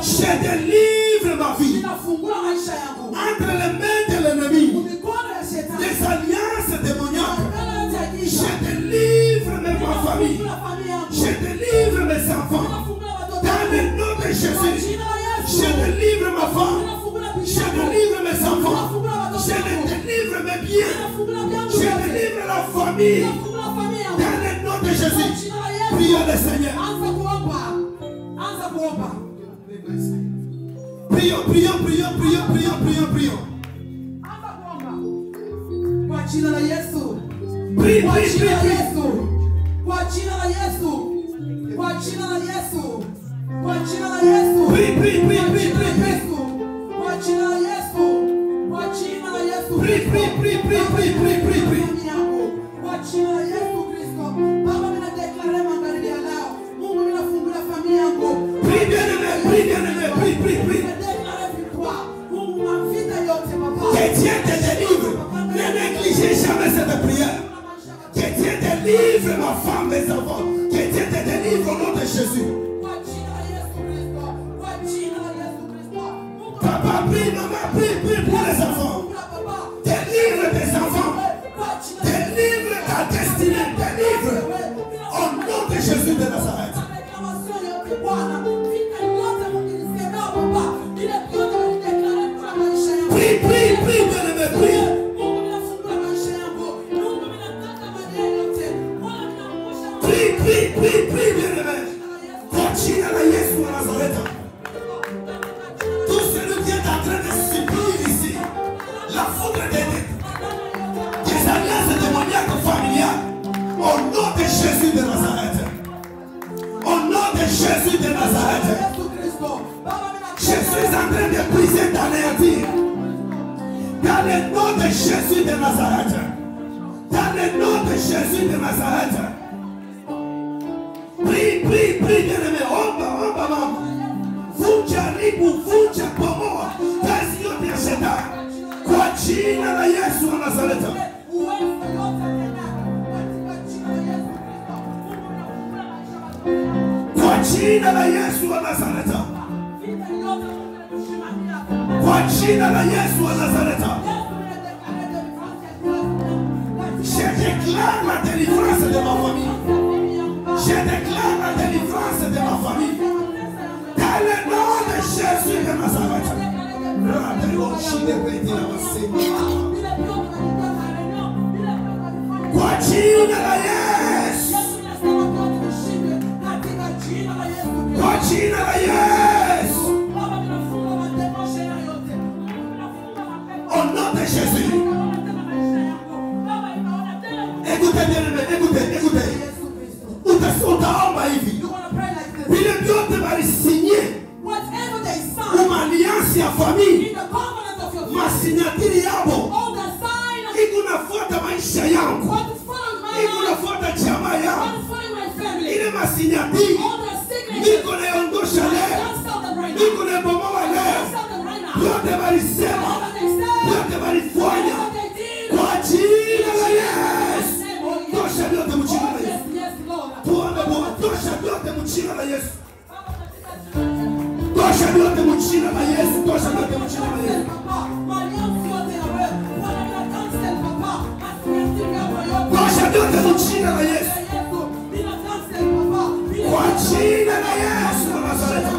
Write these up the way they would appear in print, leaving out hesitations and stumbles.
Je délivre ma vie entre les mains de l'ennemi, des alliances démoniaques. Je délivre ma famille. Je délivre mes enfants. Dans le nom de Jésus, je délivre ma femme. Je délivre mes enfants. Je délivre mes biens. Je délivre la famille. Dans le nom de Jésus. Prions le Seigneur. Prions. Kwa jina la Yesu. Prie. Kwa jina la Yesu. Kwa jina la Yesu. Kwa jina la Yesu. Kwa jina la Yesu. Prie. Kwa jina la Yesu. Kwa jina la Yesu. Kwa jina la Yesu. Prie. Kwa jina la Yesu Kristo. Baba, mimi nadeklare magharibi ya leo. Mungu, mimi nafungua familia yangu. Prie bien-aimé. Nadeklare victoire. Mungu, mavita yote baba. Que Dieu te délivre. Ne négligez jamais cette prière. Que Dieu délivre ma femme, mes enfants. Que Dieu te délivre au nom de Jésus. Papa, prie, maman, prie pour les enfants. Délivre tes enfants. Délivre ta destinée. Délivre au nom de Jésus de Nazareth. Prie, bien-aimé, prie. Prie, bien-aimé. Continue à la Yesu à Nazareth. Tout celui qui est en train de subir ici la foudre des alliances démoniaques familiales, au nom de Jésus de Nazareth. Au nom de Jésus de Nazareth. Je suis en train de briser, d'anéantir. Dans le nom de Jésus de Nazareth. Dans le nom de Jésus de Nazareth. Prie, bien-aimé. Omba, mama. Vunja bomoa. Kazi yote ya shetani. Kwa jina la Yesu wa Nazareth. Kwa jina la Yesu wa Nazareth. Kwa jina la Yesu wa Nazareth. Je déclare la délivrance de ma famille. Je déclare la délivrance de ma famille. Dans le nom de Jésus de Nazareth. Kwa jina la Yesu. Kwa jina la Yesu. Au nom de Jésus. Écoutez bien, écoutez. Utaomba hivi. Vile vyote walisinye uma alliance ya famille, masinyatiri yabo iko nafuata maisha yangu, iko nafuata chama yangu. Ile masinyatiri niko naondosha leo, niko nabomoa leo. Yote walisema, yote walifanya kwa jina la Yesu. Tosha vyote mjina la Yesu. Tosha vyote mjina la Yesu. Tosha vyote mjina la Yesu. Tosha vyote mjina la Yesu. Tosha vyote mjina la Yesu. Kwa jina la Yesu wa Nazareti.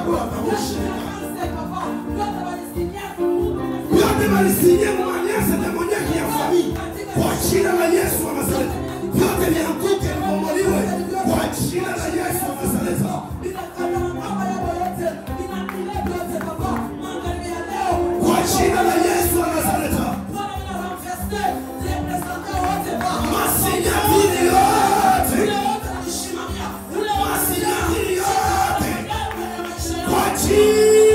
Yote walisinye mwalianza demoniaki ya famille. Kwa jina la Yesu wa Nazareti. Yote lianguke libomolewe. Kwa jina la Yesu wa Nazareti. Kwa jina la Yesu wa Nazareti. Masinyatiri yote. Masinyatiri yote. Kwa jina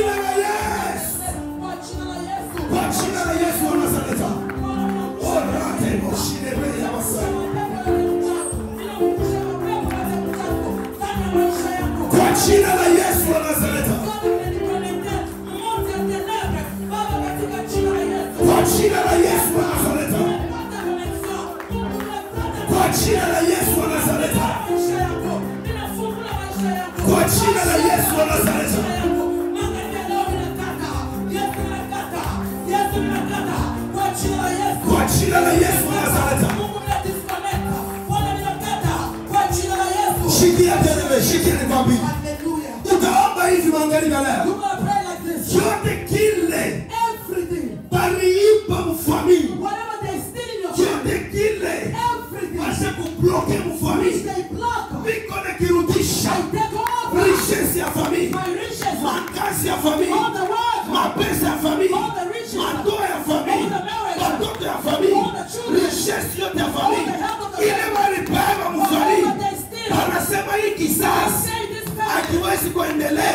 nikwambie. Hallelujah. Utaomba hivi magharibi ya leo. You're going to pray like this. Yote kile Everything. baliipa mfamili. Whatever they steal in your Yote family. kile Everything. washa kubloke Which mfamili. they block. Biko na kirudisha. I take over. Richesse ya famili. My riches. Makazi ya famili. All the work. Mapesa ya famili. All the riches. Mandoa ya famili. All the marriage. Watoto ya famili. All the children. Richesse yote ya famili. All the help of the Ile walibeba mfamili. Whatever they steal. Wanasema hii kisasi Say this family. hakiwezi kuendelea.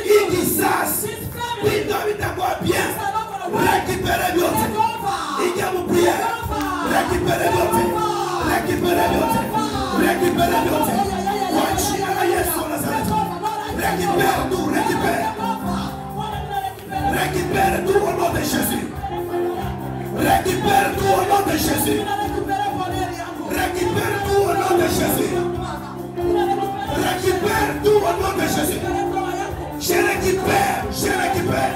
Hii kisasi vitu havitakuwa bien. Rekipere vyote. Ikiamupia. Rekipere vyote. Rekipere vyote. Rekipere vyote. Kwa jina la Yesu wa Nazareti. Rekipere tu, rekipere. Récupère tout au nom de Jésus. Récupère tout au nom de Jésus. Récupère tout au nom de Jésus. Récupère tout au nom de Jésus. Je récupère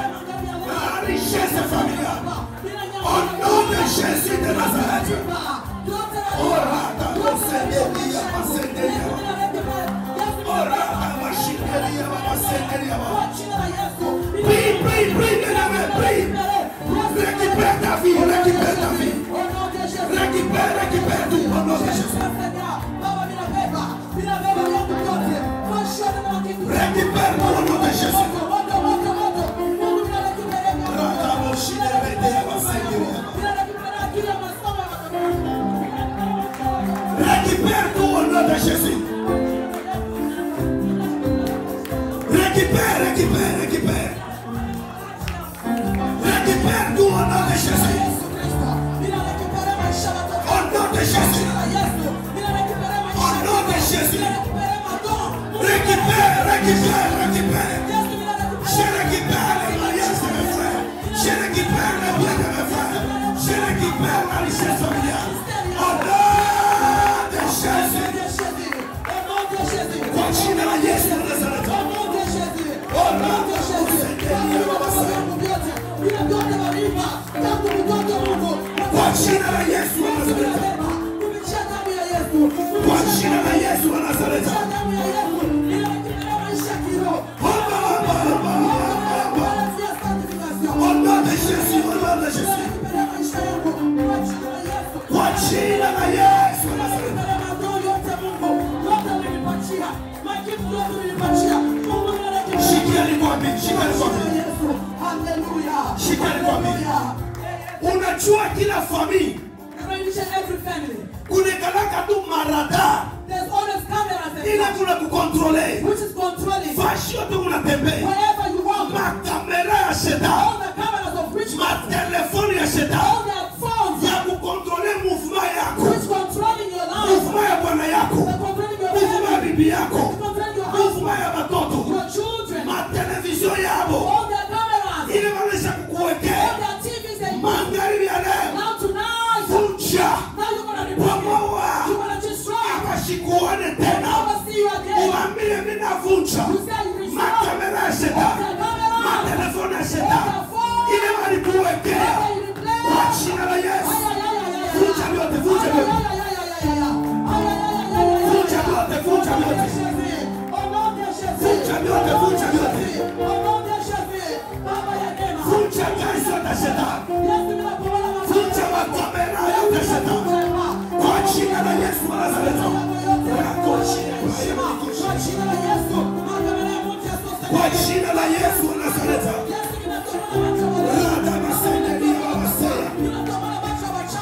la richesse familiale. Au nom de Jésus de Nazareth. Oh, rata, Seigneur, Seigneur. Oh, rata, Seigneur. Prie, prie. Récupère ta vie, récupère ta vie. Récupère tout au nom de Jésus. Récupère tout au nom de Jésus. Récupère tout au nom de Jésus. Récupère. Récupère tout au nom de Jésus. Au nom de Jésus. Au nom de Jésus. Récupère. Je récupère les mariages de mes frères. Je récupère les biens de mes frères. Je récupère la richesse familiale. Au nom de Jésus. Continue la Yesu de Nazareth. Au nom de Jésus. Kwa jina la Yesu wa Nazareti. Kwa jina la Yesu wa Nazareti. Au nom de Jésus, au nom de Jésus. Kwa jina la Yesu wa Nazareti. Shikeni kwa mimi. Unajua kila familia kunekalaka tu marada ila kuna kukontrole fashi yote unatembea makamera ya shetani matelefoni ya shetani ya kukontrole movement yako, movement ya bwana yako, movement ya bibi yako, movement ya watoto, matelevizio yabo ile wanaisha kukuwekea magharibi ya leo. Vunja pamoja akashikuone tena, uambie mimi navunja makamera ya shetani, matelefoni ya shetani ile walikuwekea kwa jina la Yesu. Vunja vyote, vunja vyote, vunja vyote, vunja vyote, vunja vyote, vunja vyote, vunja kazi ya shetani, vunja makamera ya shetani kwa jina la Yesu wa Nazareti. Kwa jina la Yesu wa Nazareti.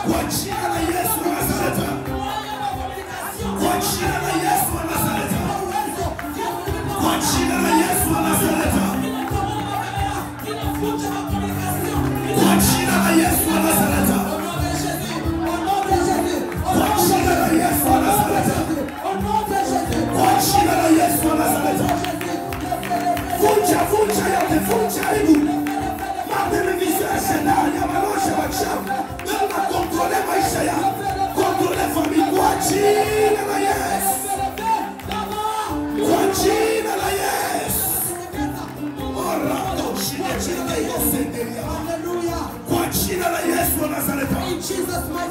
Kwa jina la Yesu wa Nazareti. Kwa jina la Yesu wa Nazareti. Kwa jina la Yesu wa Nazareti. Kwa jina la Yesu wa Nazareti. Kwa jina la Yesu wa Nazareti. Kwa jina la Yesu wa Nazareti. Vunja yote, vunja aibu. Matelevizio ya shetani ya malosha wachafu. Na kontrole maisha ya, kontrole familia kwa jina la Yesu. Kwa jina la Yesu. Orato shine yosenderia. Kwa jina la Yesu wa Nazareti.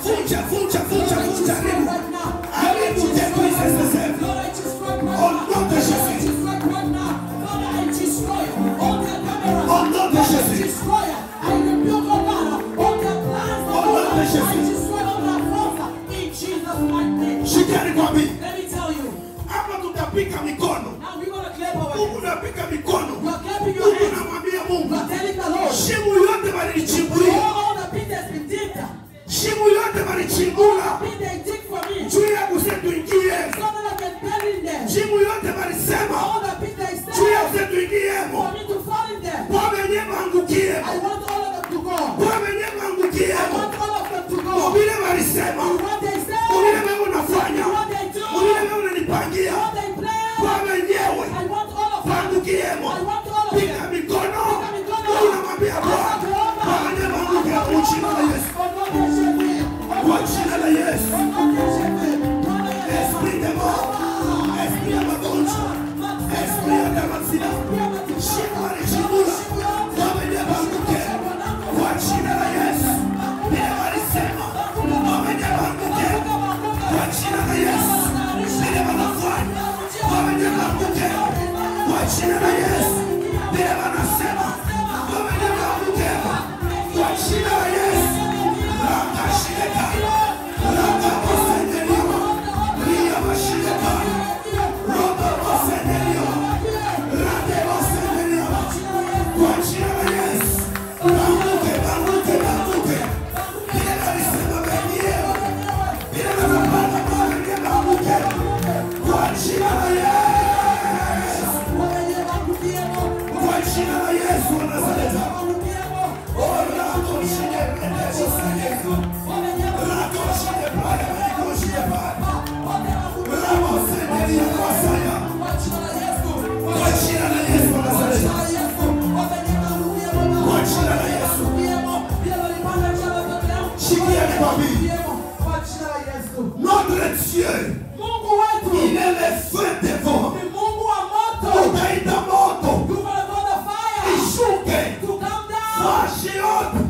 Vunja aibu. Aibu détruisez ces œuvres. Au nom de Jésus. destroyer. I rebuke, oh God, all their plans, oh God. I destroy all their forces in Jesus' mighty name. Shikeni kwa mimi. Let me tell you. Hapa tutapika mikono. Now we're going to clap our Mungu hands. unapika mikono. You are clapping your hands. Unamwambia You Mungu. are telling the Lord. Shimo yote walichimbulia. All the pit has been digged. Shimo yote walichimbula. Pit they dig for me. Juu yangu sisi tuingie. So that I can bury in them. Shimo yote walisema. All the pit they Juu yangu stand sisi tuingiemo. for me to fall in them. Kwa wenyewe angukie. I want all of them to go. Kwa wenyewe I angukiemo. want all of them to Kwa go. vile walisema. And what they say, Kwa vile wewe unafanya. what they do, Kwa vile wewe unanipangia. what they plan, Kwa wenyewe. I want all of them. Angukiemo. I want all of Pika them. mikono. Pika mikono. Unamwambia Bwana. Kwa wenyewe angukia kwa jina la Yesu. Kwa jina la Yesu. Esprit de mort. Esprit ya magonjwa. Esprit ya damasina. Shimo alichimula. Kwa wenyewe angukia. Kwa jina la Yesu. Vile walisema. Kwa wenyewe angukia. Kwa jina la Yesu. Vile wanafanya. Kwa wenyewe angukia. Kwa jina la Yesu. Vile wanasema. Kwa wenyewe angukia. Kwa jina la Yesu. Raka shirika. Raka wasendeliwa. Ria washirika. Roba wasendeliwa. Rade wasendeliwa. Kwa jina la Yesu. Banguke, banguke, banguke. Vile walisema wenyewe. Vile wanapanga kwa wenyewe banguke. Kwa jina la Yesu. Kwa jina la Yesu wa Nazareti. Rako shirika. Rako shirika. Rako shirika. Rako sendelia kwa saya. Kwa jina la Yesu wa Nazareti. Kwa jina la Yesu. Shikieni kwa mimi. Notre Dieu, il est le feu devant. Utaita moto. Ishuke. Fashi yote.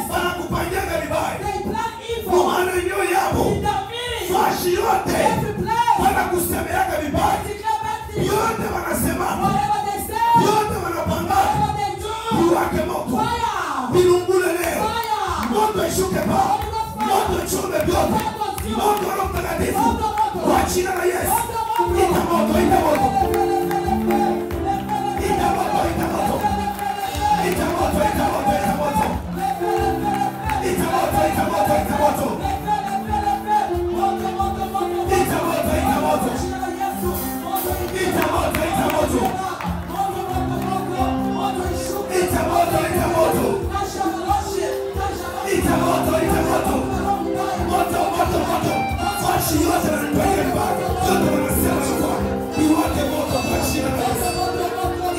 Wanakupanyaga vibaya. Kwa maana nyoyo yao. Fashi yote. Wanakusemeaga vibaya. Yote wanasema. Yote wanapanga. Iwake moto. Bilungule leo. Moto ishuke pa. Moto ichome vyote. Moto wa Roho Mtakatifu. Kwa jina la Yesu. Ita moto, ita moto. Ita moto, ita moto. Ita moto, ita moto, ita moto. Ita moto, ita moto, ita moto. Ita moto, ita moto. Ita moto, ita moto. Ita moto, ita moto. Ita moto, ita moto. Moto, moto, moto. Fashi yote wananipangia vibaya. Yote wanasema kwa. Iwake moto kwa jina la Yesu.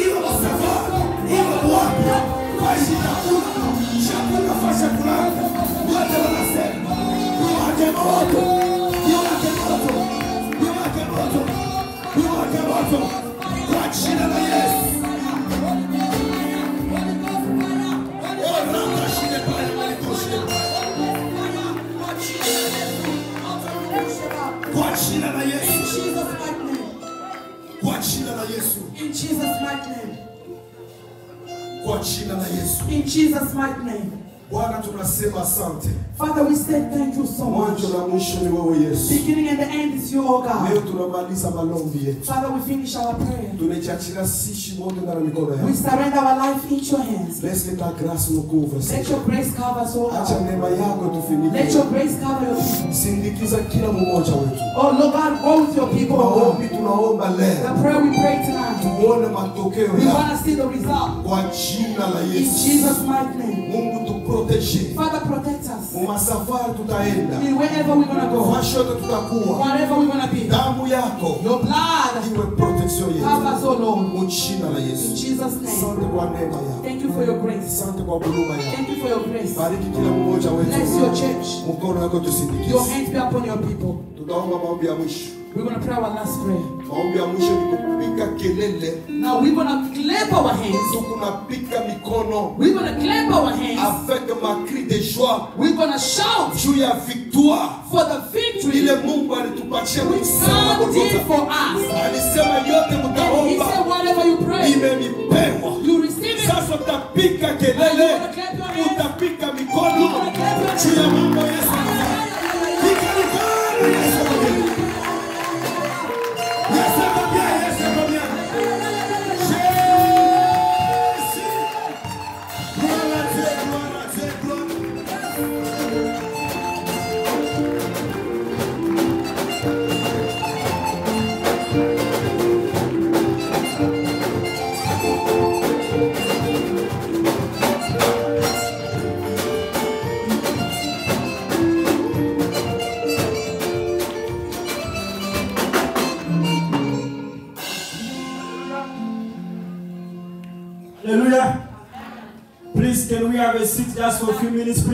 Iwe msafara. Iwe mwaka. Fashi chakula. Chakula fasha kulaka. Yote wanasema. Iwake moto. Iwake moto. Iwake moto. Iwake moto. Kwa jina la Yesu. Raka shine pale malikoshine. Kwa jina la Yesu. Kwa jina la Yesu. In Jesus' mighty name. Kwa jina la Yesu. In Jesus' mighty name. Bwana tunasema asante. Father, we say thank you so much. Mwanzo na mwisho ni wewe Yesu. Beginning and the end is you, oh Leo God. tunamaliza maombi yetu. Father, we finish our prayer. Tunachachira sisi wote ndani ya mikono We yako. surrender our life into your hands. Laisse que ta grâce nous couvre. Let your grace cover us, oh Acha God. neema yako Let tufinike. your grace cover your people. Sindikiza kila mmoja wetu. Oh Lord God, go with your people, oh God. Maombi tunaomba leo. The prayer we pray tonight. Tuone matokeo We yako want to see the result. kwa jina la In Yesu. Jesus' mighty name. Mungu tuprotege. Father, protect us. Mumasafari tutaenda. In wherever we're going to go. Fashi yote tutakuwa. Wherever we're going to be. Damu yako Your blood iwe protection cover yetu. us, oh Lord. Mu jina la In Yesu. Jesus' name. Asante kwa neema yako. Thank you for your grace. Asante kwa huruma yako. Thank you for your grace. Bariki kila mmoja Bless wetu. your church. Mkono wako Your tusindikize. hands be upon your people. Tutaomba maombi ya mwisho. We're going to pray our last prayer. Maombi ya mwisho ni kupiga kelele. Now we're going to clap our hands. Tunapiga mikono We're going to clap our hands. avec ma cri de joie We're going to shout juu ya victoire for the victory ile Mungu alitupatia which msamaha God did Golgotha. for us. Alisema yote And He mtaomba said, whatever you pray, imenipewa. you receive it. Sasa utapiga utapiga kelele, utapiga mikono juu ya mambo Yesu anafanya. Piga mikono Yesu anafanya. Yesu anafanya, Yesu anafanya. Hallelujah. Please, can we have a seat just for a few minutes, please?